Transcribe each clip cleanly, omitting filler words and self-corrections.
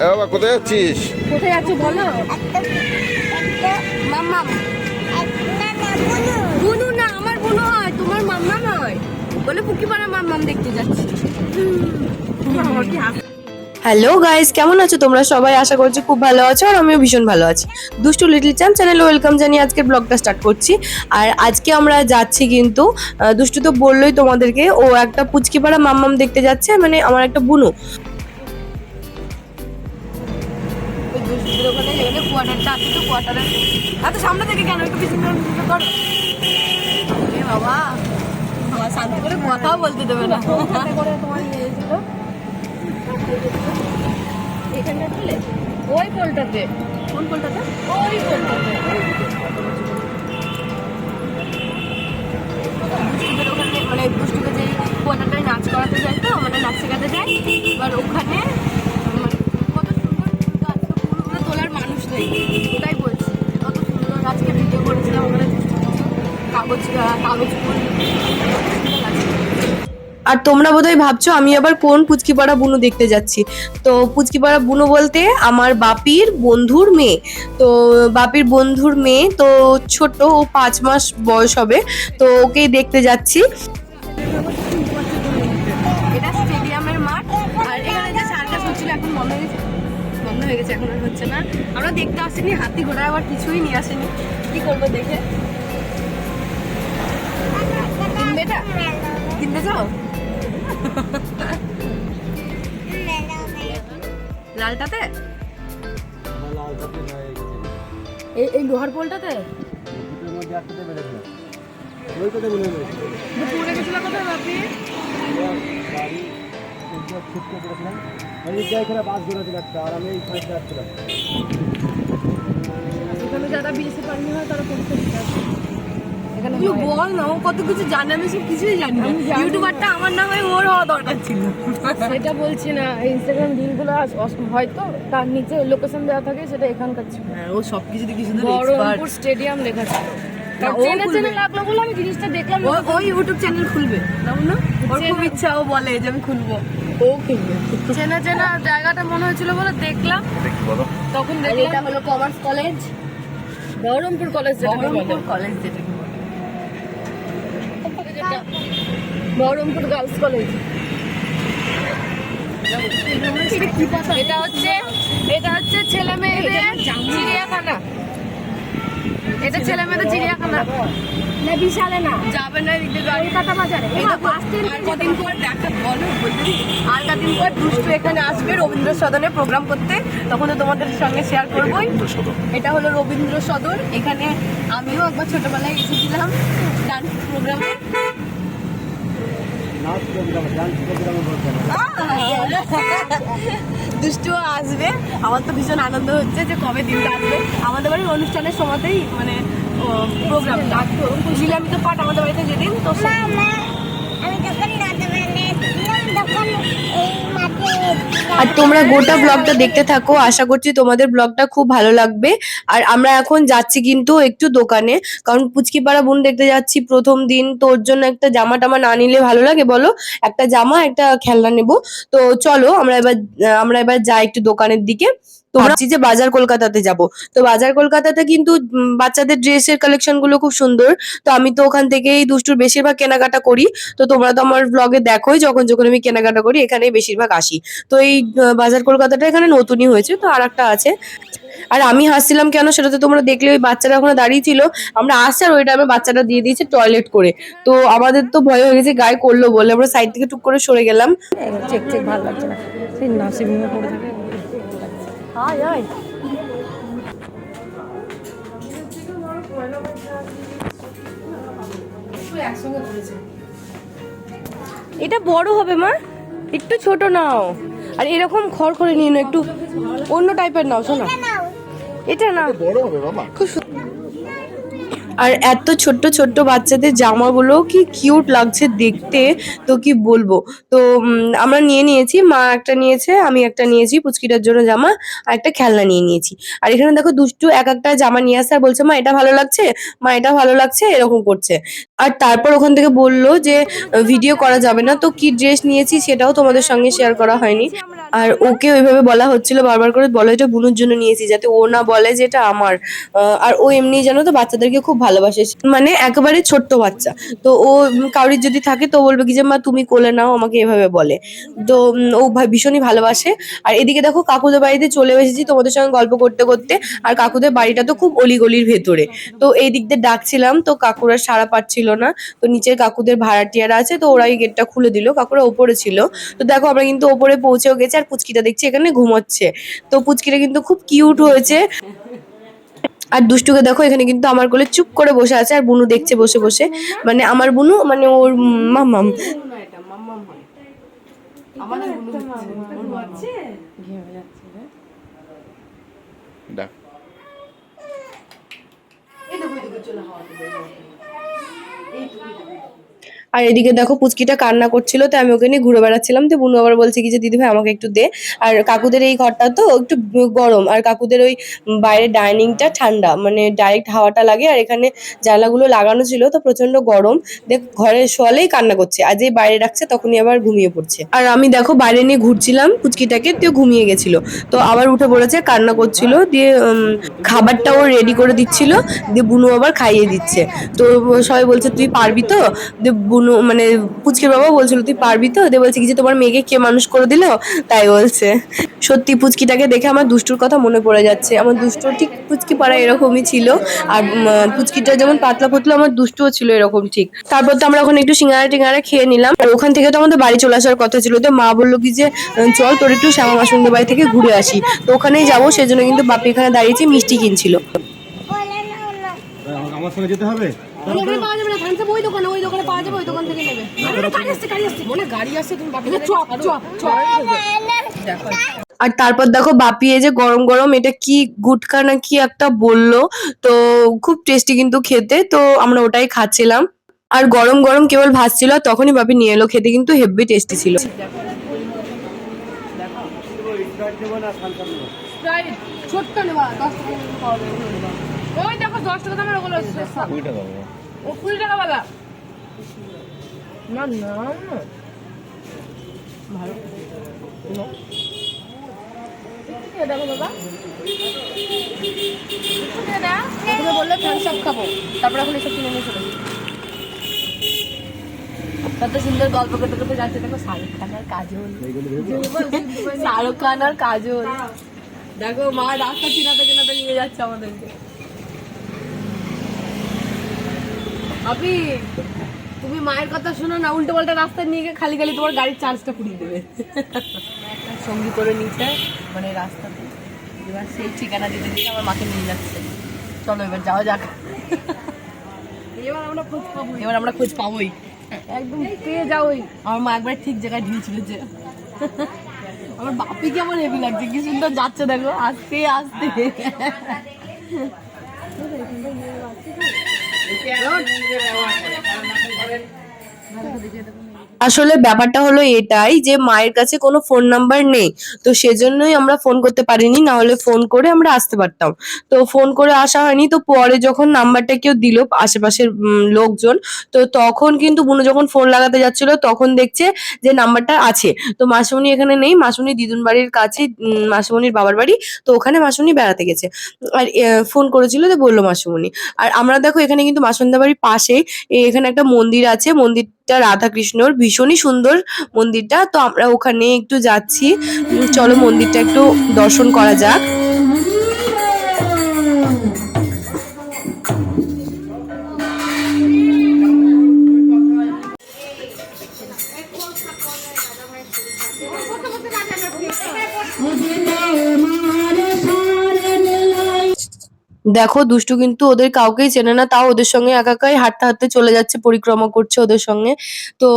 বাবা কোথায় যাচ্ছিস? কোথায় যাচ্ছ বলো? মাম্মাম। বুনু না, আমার বুনু হয়, তোমার মাম্মা নয়। বলে পুকিপাড়া মাম্মাম দেখতে যাচ্ছি। হ্যালো গাইস, কেমন আছো তোমরা সবাই? আশা করছি খুব ভালো আছো, আর আমিও ভীষণ ভালো আছি। দুষ্টু লিটল চ্যান চ্যানেলে ওয়েলকাম জানিয়ে আজকে ব্লগটা স্টার্ট করছি। আর আজকে আমরা যাচ্ছি কিন্তু দুষ্টু তো বললোই তোমাদেরকে, ও একটা পুচকিপাড়া মাম্মাম দেখতে যাচ্ছে, মানে আমার একটা বুনু। কোয়ার্টারটা আছে, তো কোয়ার্টারে এত সামনে থেকে কেন একটু পিছনে করো বাবা, আমার শান্তি করে কথাও বলতে দেবে না। করে তোমার নিয়ে এসেছিল এখানটা তুলে ওই পোলটাতে। কোন পোলটাতে? ওই পোলটাতে। দুষ্টুদের ওখানে মানে দুষ্টুকে যেই কোয়ার্টারটায় নাচ করাতে যায়, তো মানে নাচ শেখাতে যায়, এবার ওখানে কত সুন্দর গাছ, তো ফুলগুলো তোলার মানুষ নেই, ওটাই বলছি। কত সুন্দর আজকে ভিডিও করেছিলাম ওখানে, কাগজ কাগজ ফুল। আর তোমরা বোধহয় ভাবছো আমি আবার কোন পুচকিপাড়া বুনু দেখতে যাচ্ছি। তো পুচকিপাড়া বুনু বলতে আমার বাপির বন্ধুর মেয়ে। তো বাপির বন্ধুর মেয়ে তো ছোট, ও 5 মাস বয়স হবে, তো ওকেই দেখতে যাচ্ছি। এটা স্টেডিয়ামের মাঠ, আর এখানে যে সার্কাস হচ্ছিল এখন বন্ধ হয়ে গেছে, এখন আর হচ্ছে না। আমরা দেখতে আসিনি, হাতি ঘোড়া আবার কিছুই নিয়ে আসেনি, কি করবো দেখে। কিনতে যাও লালটাতে, এই লোহার পোলটাতে পড়ে গেছিল কোথায় বাপি? এখানে যারা বিএসসি পারমি হয় তারা পরীক্ষা দিতে আসে। বল না, ও কত কিছু জানে, আমি সব কিছুই জানি না। ইউটিউবারটা আমার নামে ওর হওয়া দরকার ছিল। সেটা বলছি না, ইনস্টাগ্রাম রিলগুলো হয়তো তার নিচে লোকেশন দেওয়া থাকে, সেটা এখানকার ছিল। হ্যাঁ, ও সব কিছু দেখি, শুধু বহরমপুর স্টেডিয়াম লেখা ছিল। চেনা চেনা লাগলো বলে আমি জিনিসটা দেখলাম। ও ইউটিউব চ্যানেল খুলবে না, ওর খুব ইচ্ছা, ও বলে যে আমি খুলবো। ও কিনবে, চেনা চেনা জায়গাটা মনে হয়েছিল বলে দেখলাম, তখন দেখলাম এটা হলো commerce college, Baharampur college, Baharampur college যেটা, বহরমপুর গার্লস কলেজ। এটা হচ্ছে ছেলে মেয়েদের চিড়িয়াখানা। এটা ছেলে মেয়েদের চিড়িয়াখানা না, বিশালে না যাবে না, কলকাতা বাজারে। আর কদিন পর দেখা বলো বলতে, আর কদিন পর দুষ্টু এখানে আসবে রবীন্দ্র সদনে প্রোগ্রাম করতে, তখন তো তোমাদের সঙ্গে শেয়ার করবোই। এটা হলো রবীন্দ্র সদন, এখানে আমিও একবার ছোটবেলায় এসেছিলাম ডান্স প্রোগ্রামে। দুষ্টুও আসবে, আমার তো ভীষণ আনন্দ হচ্ছে যে কবে দিনটা আসবে। আমাদের বাড়ির অনুষ্ঠানের সময়তেই মানে প্রোগ্রাম ডাকতো, নিলামিত পাঠ আমাদের বাড়িতে যেদিন, তো আর তোমরা গোটা ব্লগটা দেখতে থাকো, আশা করছি তোমাদের ব্লগটা খুব ভালো লাগবে। আর আমরা এখন যাচ্ছি কিন্তু একটু দোকানে, কারণ পুচকিপাড়া বোন দেখতে যাচ্ছি প্রথম দিন, তো ওর জন্য একটা জামা টামা না নিলে ভালো লাগে বলো? একটা জামা একটা খেলনা নেবো। তো চলো আমরা এবার যাই একটু দোকানের দিকে। তো ভাবছি যে বাজার কলকাতাতে যাব। তো বাজার কলকাতাতে কিন্তু বাচ্চাদের ড্রেসের কালেকশন গুলো খুব সুন্দর। তো আমি তো ওখান থেকেই দুষ্টুর বেশিরভাগ কেনাকাটা করি। তো তোমরা তো আমার ব্লগে দেখোই, যখন যখন আমি কেনাকাটা করি এখানেই বেশিরভাগ আসি। তো এই বাজার কলকাতাটা এখানে নতুনই হয়েছে, তো আর একটা আছে। আর আমি হাসছিলাম কেন সেটা তো তোমরা দেখলে, ওই বাচ্চারা ওখানে দাঁড়িয়ে ছিল, আমরা আসছি আর ওই টাইমে বাচ্চাটা দিয়ে দিয়েছে টয়লেট করে। তো আমাদের তো ভয় হয়ে গেছে, গায়ে করলো বলে আমরা সাইড থেকে টুক করে সরে গেলাম। চেক চেক ভালো লাগছে না, সেই নাসিমে পড়ে থাকে। এটা বড় হবে মা, একটু ছোট নাও। আর এরকম খড়খড়ে নিয়ে নাও, একটু অন্য টাইপের নাও। শোনো, এটা না, বড় হবে বাবা, খুব আর এত ছোট্ট ছোট্ট বাচ্চাদের জামাগুলো কি কিউট লাগছে দেখতে, তো কি বলবো। তো আমরা নিয়ে নিয়েছি, মা একটা নিয়েছে, আমি একটা নিয়েছি পুচকিটার জন্য জামা, আর একটা খেলনা নিয়ে নিয়েছি। আর এখানে দেখো দুষ্টু এক একটা জামা নিয়ে আসছে আর বলছে মা এটা ভালো লাগছে, মা এটা ভালো লাগছে, এরকম করছে। আর তারপর ওখান থেকে বললো যে ভিডিও করা যাবে না, তো কি ড্রেস নিয়েছি সেটাও তোমাদের সঙ্গে শেয়ার করা হয়নি। আর ওকে ওইভাবে বলা হচ্ছিল বারবার করে, বলো এটা বুনুর জন্য নিয়েছি, যাতে ও না বলে যে এটা আমার। আর ও এমনি জানো তো বাচ্চাদেরকে খুব ভালোবাসে, মানে একেবারে ছোট্ট বাচ্চা। তো ও কাউরির যদি থাকে তো বলবে কি যে মা তুমি কোলে নাও আমাকে, এভাবে বলে। তো ও ভীষণই ভালোবাসে। আর এদিকে দেখো কাকুদের বাড়িতে চলে এসেছি তোমাদের সঙ্গে গল্প করতে করতে। আর কাকুদের বাড়িটা তো খুব অলিগলির ভেতরে, তো এই দিক দিয়ে ডাকছিলাম তো কাকুরা সাড়া পাচ্ছিল না। তো নিচের কাকুদের ভাড়াটিয়ারা আছে, তো ওরাই গেটটা খুলে দিল, কাকুরা ওপরে ছিল। তো দেখো আমরা কিন্তু ওপরে পৌঁছেও গেছি, আর পুচকিটা দেখছি এখানে ঘুমোচ্ছে। তো পুচকিটা কিন্তু খুব কিউট হয়েছে। আর দুষ্টুকে দেখো এখানে কিন্তু আমার কোলে চুপ করে বসে আছে, আর বুনু দেখছে বসে বসে, মানে আমার বুনু মানে ওর মাম্মাম। ডাক। আর এদিকে দেখো পুচকিটা কান্না করছিল, তো আমি ওকে নিয়ে ঘুরে বেড়াচ্ছিলাম। তো বুনু আবার বলছে কি যে দিদি ভাই আমাকে একটু দে। আর কাকুদের এই ঘরটা তো একটু গরম, আর কাকুদের ওই বাইরের ডাইনিংটা ঠান্ডা, মানে ডাইরেক্ট হাওয়াটা লাগে। আর এখানে জানলাগুলো লাগানো ছিল, তো প্রচন্ড গরম। দেখ ঘরে শোয়ালেই কান্না করছে, আর যেই বাইরে রাখছে তখনই আবার ঘুমিয়ে পড়ছে। আর আমি দেখো বাইরে নিয়ে ঘুরছিলাম পুচকিটাকে, তো ঘুমিয়ে গেছিল, তো আবার উঠে পড়েছে, কান্না করছিল। দিয়ে খাবারটাও রেডি করে দিচ্ছিল, দিয়ে বুনু আবার খাইয়ে দিচ্ছে। তো সবাই বলছে তুই পারবি তো, দিয়ে বুনু মানে পুচকির বাবা বলছিল তুই পারবি তো, দিয়ে বলছে কি যে তোমার মেয়েকে কে মানুষ করে দিল, তাই বলছে। সত্যি পুচকিটাকে দেখে আমার দুষ্টুর কথা মনে পড়ে যাচ্ছে, আমার দুষ্টু ঠিক পুচকি পাড়া এরকমই ছিল। আর পুচকিটা যেমন পাতলা পাতলা, আমার দুষ্টুও ছিল এরকম ঠিক। তারপর তো আমরা ওখানে একটু সিঙ্গারা টিঙ্গারা খেয়ে নিলাম, আর ওখান থেকে তো আমাদের বাড়ি চলে আসার কথা ছিল। তো মা বললো কি যে চল তোর একটু শ্যামা মাসুন্দের বাড়ি থেকে ঘুরে আসি, তো ওখানেই যাবো, সেজন্য কিন্তু বাপি এখানে দাঁড়িয়েছে মিষ্টি কিনছিল। আমার সঙ্গে যেতে হবে। ওখানে পাওয়া যাবে না, থামসে ওই দোকানে পাওয়া যাবে, ওই দোকান থেকে নেবে। গাড়ি আসছে মনে গাড়ি আসছে, তুমি বাকি দেখো। আর তারপর দেখো বাপি এই যে গরম গরম এটা কি গুটকা না কি একটা বললো, তো খুব টেস্টি কিন্তু খেতে, তো আমরা ওটাই খাচ্ছিলাম। আর গরম গরম কেবল ভাসছিল, আর তখনই বাপি নিয়ে এলো, খেতে কিন্তু হেভি টেস্টি ছিল। ছোট্ট নেবা 10 টাকা পাওয়া যাবে। ওই দেখো 10 টাকা দামের ওগুলো 20 টাকা বাবা। ও 20 টাকা वाला না না ভালো দেখো বাবা, প্রথমে বললো থামস আপ খাবো, তারপর এখন এসব কিনে নিয়ে চলে কত সুন্দর গল্প করতে করতে যাচ্ছে। দেখো শাহরুখ খান আর কাজল, শাহরুখ খান আর কাজল, দেখো মা রাস্তা চিনাতে চিনাতে নিয়ে যাচ্ছে আমাদেরকে। আপনি তুমি মায়ের কথা শোনো না, উল্টো পাল্টা রাস্তায় নিয়ে গিয়ে খালি খালি তোমার গাড়ির চার্জটা পুড়িয়ে দেবে। একটা সঙ্গী করে নিচ্ছে মানে রাস্তাতে, এবার সেই ঠিকানা দিতে দিতে আমার মাকে নিয়ে যাচ্ছে। চলো এবার যাওয়া যাক, এবার আমরা খোঁজ পাবোই, একদম পেয়ে যাওই। আমার মা একবার ঠিক জায়গায় দিয়েছিল যে আমার বাপিকে আমার হেভি লাগছে, কি সুন্দর যাচ্ছে দেখো আস্তে আস্তে। আসলে ব্যাপারটা হলো এটাই যে মায়ের কাছে কোনো ফোন নাম্বার নেই, তো সেজন্যই আমরা ফোন করতে পারিনি, না হলে ফোন করে আমরা আসতে পারতাম। তো ফোন করে আসা হয়নি, তো পরে যখন নাম্বারটা কেউ দিল আশেপাশের লোকজন, তো তখন কিন্তু বুনু যখন ফোন লাগাতে যাচ্ছিল তখন দেখছে যে নাম্বারটা আছে। তো মাসুমনি এখানে নেই, মাসুমনি দিদুন বাড়ির কাছে, মাসুমনির বাবার বাড়ি, তো ওখানে মাসুমনি বেড়াতে গেছে। আর ফোন করেছিল যে বললো মাসুমনি। আর আমরা দেখো এখানে কিন্তু মাসুমদার বাড়ির পাশেই এখানে একটা মন্দির আছে, মন্দিরটা রাধা কৃষ্ণর, ভীষণই সুন্দর মন্দিরটা। তো আমরা ওখানে একটু যাচ্ছি, চলো মন্দিরটা একটু দর্শন করা যাক। দেখো দুষ্টু কিন্তু ওদের কাউকেই চেনে না, তাও ওদের সঙ্গে একা একাই হাঁটতে হাঁটতে চলে যাচ্ছে, পরিক্রমা করছে ওদের সঙ্গে। তো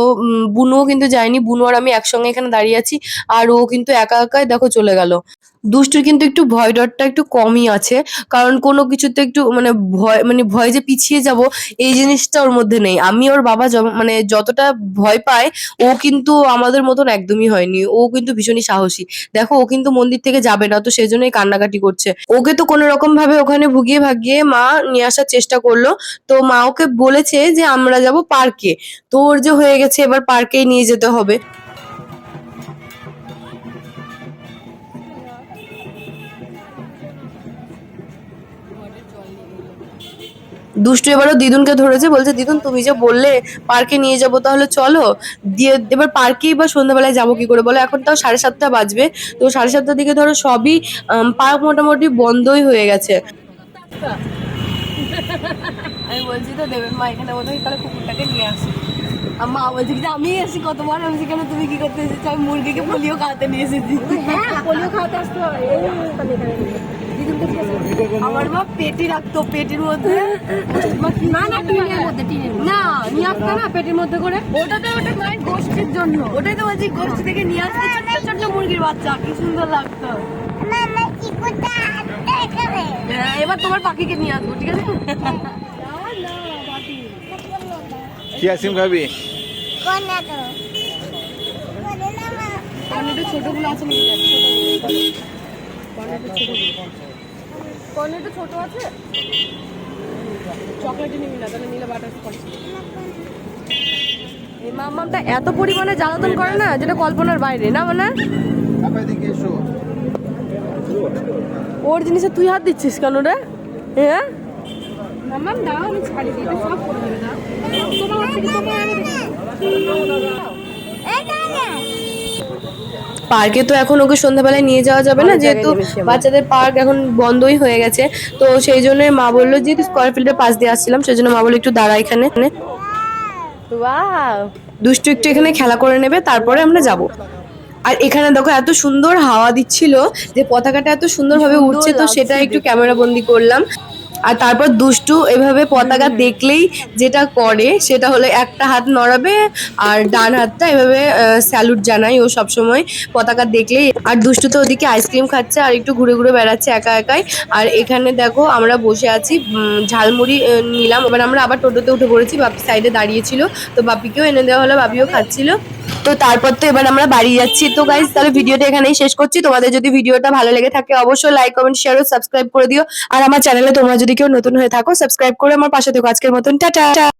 বুনুও কিন্তু যায়নি, বুনু আর আমি একসঙ্গে এখানে দাঁড়িয়ে আছি, আর ও কিন্তু একা একাই দেখো চলে গেল। দুষ্টুর কিন্তু একটু ভয় ডরটা একটু কমই আছে, কারণ কোনো কিছুতে একটু ভয় যে পিছিয়ে যাব এই জিনিসটা ওর মধ্যে নেই। আমি ওর বাবা মানে যতটা ভয় পায়, ও কিন্তু আমাদের মতন একদমই হয়নি। ও কিন্তু ভীষণই সাহসী। দেখো ও কিন্তু মন্দির থেকে যাবে না, তো সেজন্যই কান্নাকাটি করছে। ওকে তো কোনো রকম ভাবে ওখানে ভুগিয়ে ভাগিয়ে মা নিয়ে আসার চেষ্টা করলো। তো মা ওকে বলেছে যে আমরা যাব পার্কে। তো ওর যে হয়ে গেছে, এবার পার্কেই নিয়ে যেতে হবে। দুষ্টু এবারও দিদুনকে ধরেছে, বলছে দিদুন তুমি যে বললে পার্কে নিয়ে যাবো, তাহলে চলো। দিয়ে এবার পার্কেই বা সন্ধ্যাবেলায় যাবো কি করে বলো, এখন তাও 7:30 বাজবে। তো 7:30 দিকে ধরো সবই পার্ক মোটামুটি বন্ধই হয়ে গেছে। আমি বলছি তো দেবের মা এখানে বোধ হয়, তাহলে কুকুরটাকে নিয়ে আসি। আর মা বলছে কি যে আমি এসেছি কতবার, আমি কেন তুমি কি করতে এসেছো? আমি মুরগিকে পোলিও খাওয়াতে নিয়ে এসেছি। হ্যাঁ পোলিও খাওয়াতে আসতে হয়। আমার মা পেটি রাখতো, পেটির মধ্যে না না টিনের মধ্যে, না নিয়ে আসতো না পেটির মধ্যে করে। ওটা মায়ের গোষ্ঠীর জন্য, ওটাই তো বলছি গোষ্ঠী থেকে নিয়ে আসতে ছোট্ট ছোট্ট মুরগির বাচ্চা, কি সুন্দর লাগতো। এবার তোমার পাখিকে নিয়ে আসবো, ঠিক আছে? কি আইসক্রিম খাবি? কর্নেটের ছোটগুলো আছে নাকি? কর্নেটের ছোট আছে, চকলেটই নিবি না, তাহলে নিলে বাটারস্কচ। এই মাম্মামটা এত পরিমাণে জ্বালাতন করে না, যেটা কল্পনার বাইরে, না মানে ওর জিনিসে তুই হাত দিচ্ছিস কেন রে? হ্যাঁ মাম্মাম দাও, আমি ছাড়ি দিই, এটা সব করে দেবে। দাও তোমার হাত থেকে, তোমার আমি পার্কে তো এখন ওকে সন্ধ্যাবেলায় নিয়ে যাওয়া যাবে না, যেহেতু বাচ্চাদের পার্ক এখন বন্ধই হয়ে গেছে। তো সেই জন্য মা বললো, যেহেতু স্কয়ার ফিল্ডের পাশ দিয়ে আসছিলাম, সেই জন্য মা বললো একটু দাঁড়া এখানে। ওয়াও, দুষ্টু একটু এখানে খেলা করে নেবে, তারপরে আমরা যাব। আর এখানে দেখো এত সুন্দর হাওয়া দিচ্ছিল যে পতাকাটা এত সুন্দরভাবে উঠছে, তো সেটা একটু ক্যামেরা বন্দি করলাম। আর তারপর দুষ্টু এভাবে পতাকা দেখলেই যেটা করে সেটা হলো একটা হাত নড়াবে আর ডান হাতটা এভাবে স্যালুট জানাই ও সবসময় পতাকা দেখলেই। আর দুষ্টু তো ওদিকে আইসক্রিম খাচ্ছে আর একটু ঘুরে ঘুরে বেড়াচ্ছে একা একাই। আর এখানে দেখো আমরা বসে আছি, ঝালমুড়ি নিলাম। এবার আমরা আবার টোটোতে উঠে পড়েছি, বাপি সাইডে দাঁড়িয়েছিল, তো বাপিকেও এনে দেওয়া হলো, বাপিও খাচ্ছিল। তো তারপর তো এবার আমরা বাড়ি যাচ্ছি। তো গাইস তাহলে ভিডিওটা এখানেই শেষ করছি। তোমাদের যদি ভিডিওটা ভালো লেগে থাকে অবশ্যই লাইক কমেন্ট শেয়ার ও সাবস্ক্রাইব করে দিও। আর আমার চ্যানেলে তোমরা যদি কেউ নতুন হয়ে থাকো, সাবস্ক্রাইব করে আমার পাশে থেকো। আজকের মতন টাটা।